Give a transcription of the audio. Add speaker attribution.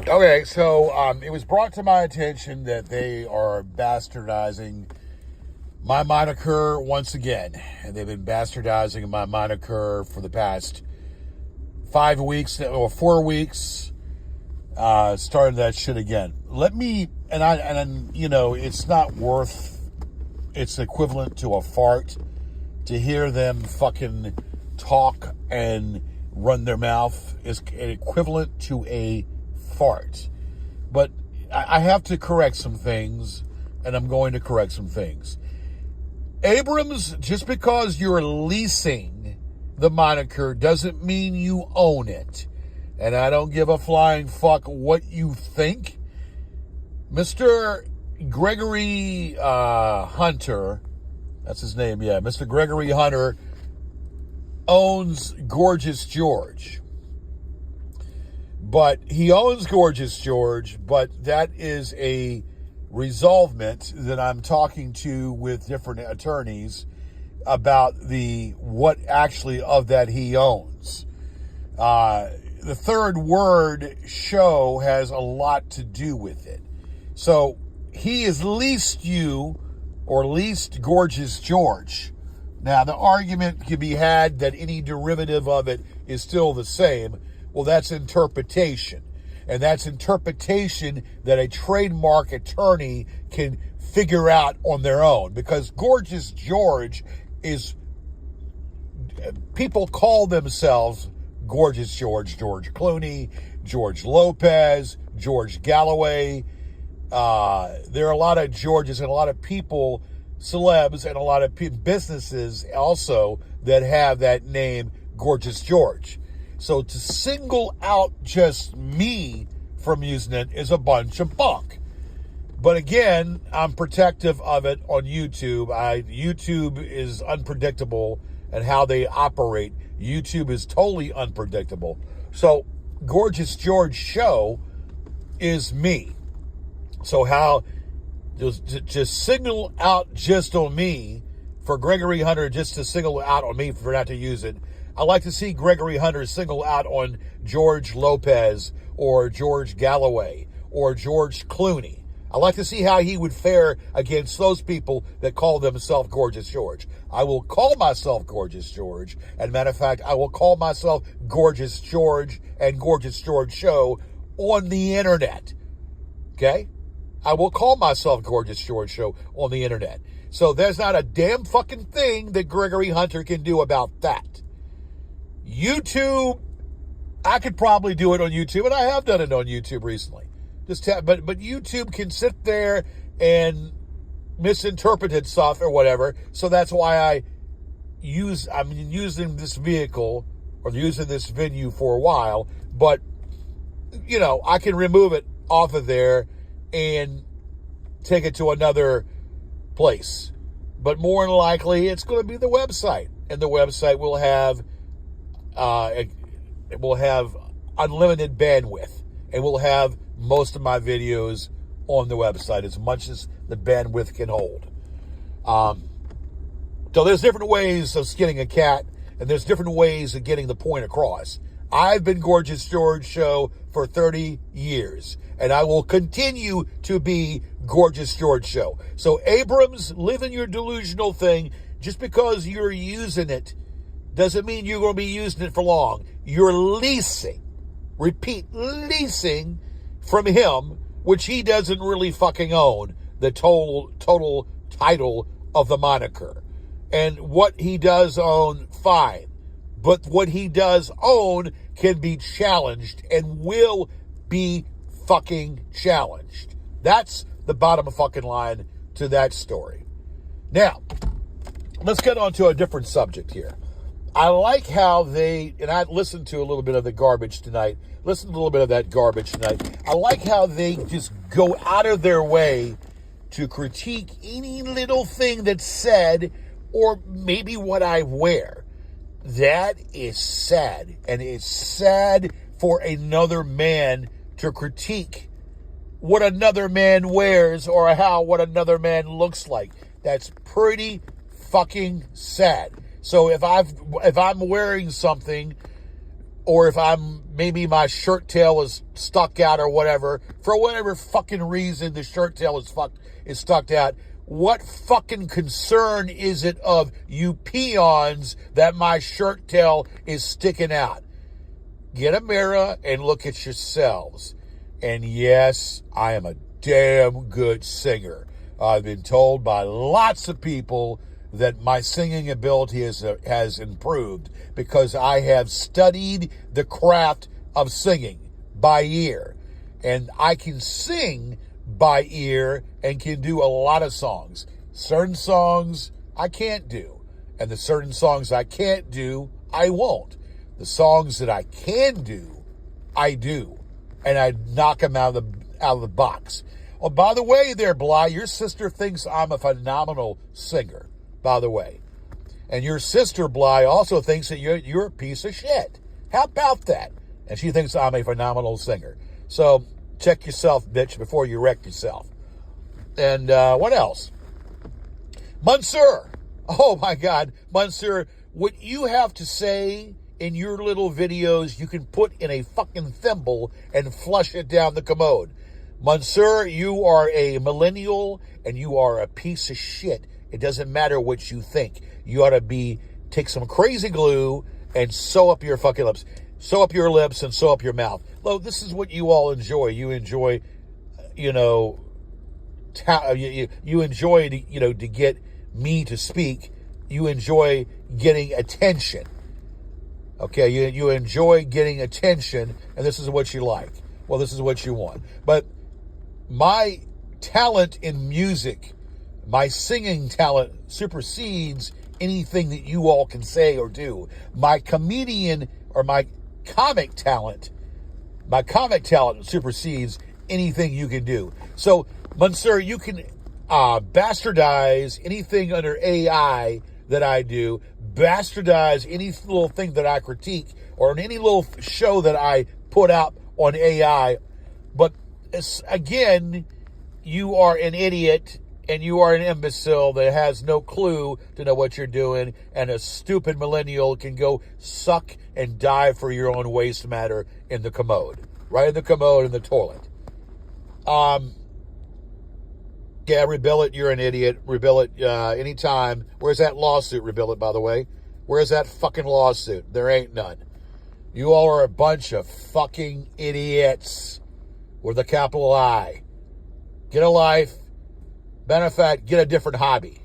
Speaker 1: Okay, so it was brought to my attention that they are bastardizing my moniker once again. And they've been bastardizing my moniker for the past 5 weeks or 4 weeks. Started that shit again. It's not worth, it's equivalent to a fart to hear them fucking talk and run their mouth is equivalent to a fart. But I have to correct some things, and I'm going to correct some things. Abrams, just because you're leasing the moniker doesn't mean you own it. And I don't give a flying fuck what you think. Mr. Gregory Hunter, that's his name, yeah. Mr. Gregory Hunter owns Gorgeous George. But he owns Gorgeous George, but that is a resolvement that I'm talking to with different attorneys about what actually of that he owns. The third word, show, has a lot to do with it. So he has leased you or leased Gorgeous George. Now, the argument can be had that any derivative of it is still the same. Well, that's interpretation. And that's interpretation that a trademark attorney can figure out on their own. Because Gorgeous George is, people call themselves Gorgeous George, George Clooney, George Lopez, George Galloway. There are a lot of Georges and a lot of people, celebs, and a lot of businesses also that have that name, Gorgeous George. So to single out just me from using it is a bunch of bunk. But again, I'm protective of it on YouTube. YouTube is unpredictable and how they operate. YouTube is totally unpredictable. So Gorgeous George Show is me. So how just single out just on me for Gregory Hunter, just to single out on me for not to use it. I like to see Gregory Hunter single out on George Lopez or George Galloway or George Clooney. I like to see how he would fare against those people that call themselves Gorgeous George. I will call myself Gorgeous George. And matter of fact, I will call myself Gorgeous George and Gorgeous George Show on the internet. Okay? I will call myself Gorgeous George Show on the internet. So there's not a damn fucking thing that Gregory Hunter can do about that. YouTube, I could probably do it on YouTube, and I have done it on YouTube recently. But YouTube can sit there and misinterpret stuff or whatever. So that's why I'm using this vehicle or using this venue for a while. But, I can remove it off of there and take it to another place. But more than likely, it's going to be the website. And the website will have unlimited bandwidth. And we'll have most of my videos on the website, as much as the bandwidth can hold. So there's different ways of skinning a cat, and there's different ways of getting the point across. I've been Gorgeous George Show for 30 years, and I will continue to be Gorgeous George Show. So Abrams, live in your delusional thing. Just because you're using it doesn't mean you're going to be using it for long. You're leasing, repeat, leasing from him, which he doesn't really fucking own, the total title of the moniker. And what he does own, fine. But what he does own can be challenged and will be fucking challenged. That's the bottom fucking line to that story. Now, let's get on to a different subject here. I like how and I listened to a little bit of the garbage tonight. Listen to a little bit of that garbage tonight. I like how they just go out of their way to critique any little thing that's said or maybe what I wear. That is sad. And it's sad for another man to critique what another man wears or what another man looks like. That's pretty fucking sad. So if I'm wearing something or if maybe my shirt tail is stuck out or whatever, for whatever fucking reason the shirt tail is stuck out, what fucking concern is it of you peons that my shirt tail is sticking out? Get a mirror and look at yourselves. And yes, I am a damn good singer. I've been told by lots of people that my singing ability has improved because I have studied the craft of singing by ear. And I can sing by ear and can do a lot of songs. Certain songs I can't do. And the certain songs I can't do, I won't. The songs that I can do, I do. And I knock them out of the box. Oh, by the way there, Bly, your sister thinks I'm a phenomenal singer, by the way. And your sister, Bly, also thinks that you're a piece of shit. How about that? And she thinks I'm a phenomenal singer. So check yourself, bitch, before you wreck yourself. And what else? Monsieur. Oh, my God. Monsieur, what you have to say in your little videos, you can put in a fucking thimble and flush it down the commode. Monsieur, you are a millennial and you are a piece of shit. It doesn't matter what you think. You ought to take some crazy glue and sew up your fucking lips. Sew up your lips and sew up your mouth. Look, this is what you all enjoy. You enjoy, you enjoy, to get me to speak. You enjoy getting attention. Okay, you enjoy getting attention, and this is what you like. Well, this is what you want. But my talent in music, my singing talent supersedes anything that you all can say or do. My comedian or my comic talent supersedes anything you can do. So, Monsieur, you can bastardize anything under AI that I do, bastardize any little thing that I critique, or in any little show that I put out on AI. But again, you are an idiot and you are an imbecile that has no clue to know what you're doing, and a stupid millennial can go suck and die for your own waste matter in the commode. Right in the commode in the toilet. Yeah, rebuild it, you're an idiot. Rebuild it anytime. Where's that lawsuit, rebuild it, by the way? Where's that fucking lawsuit? There ain't none. You all are a bunch of fucking idiots with a capital I. Get a life. Matter of fact, get a different hobby.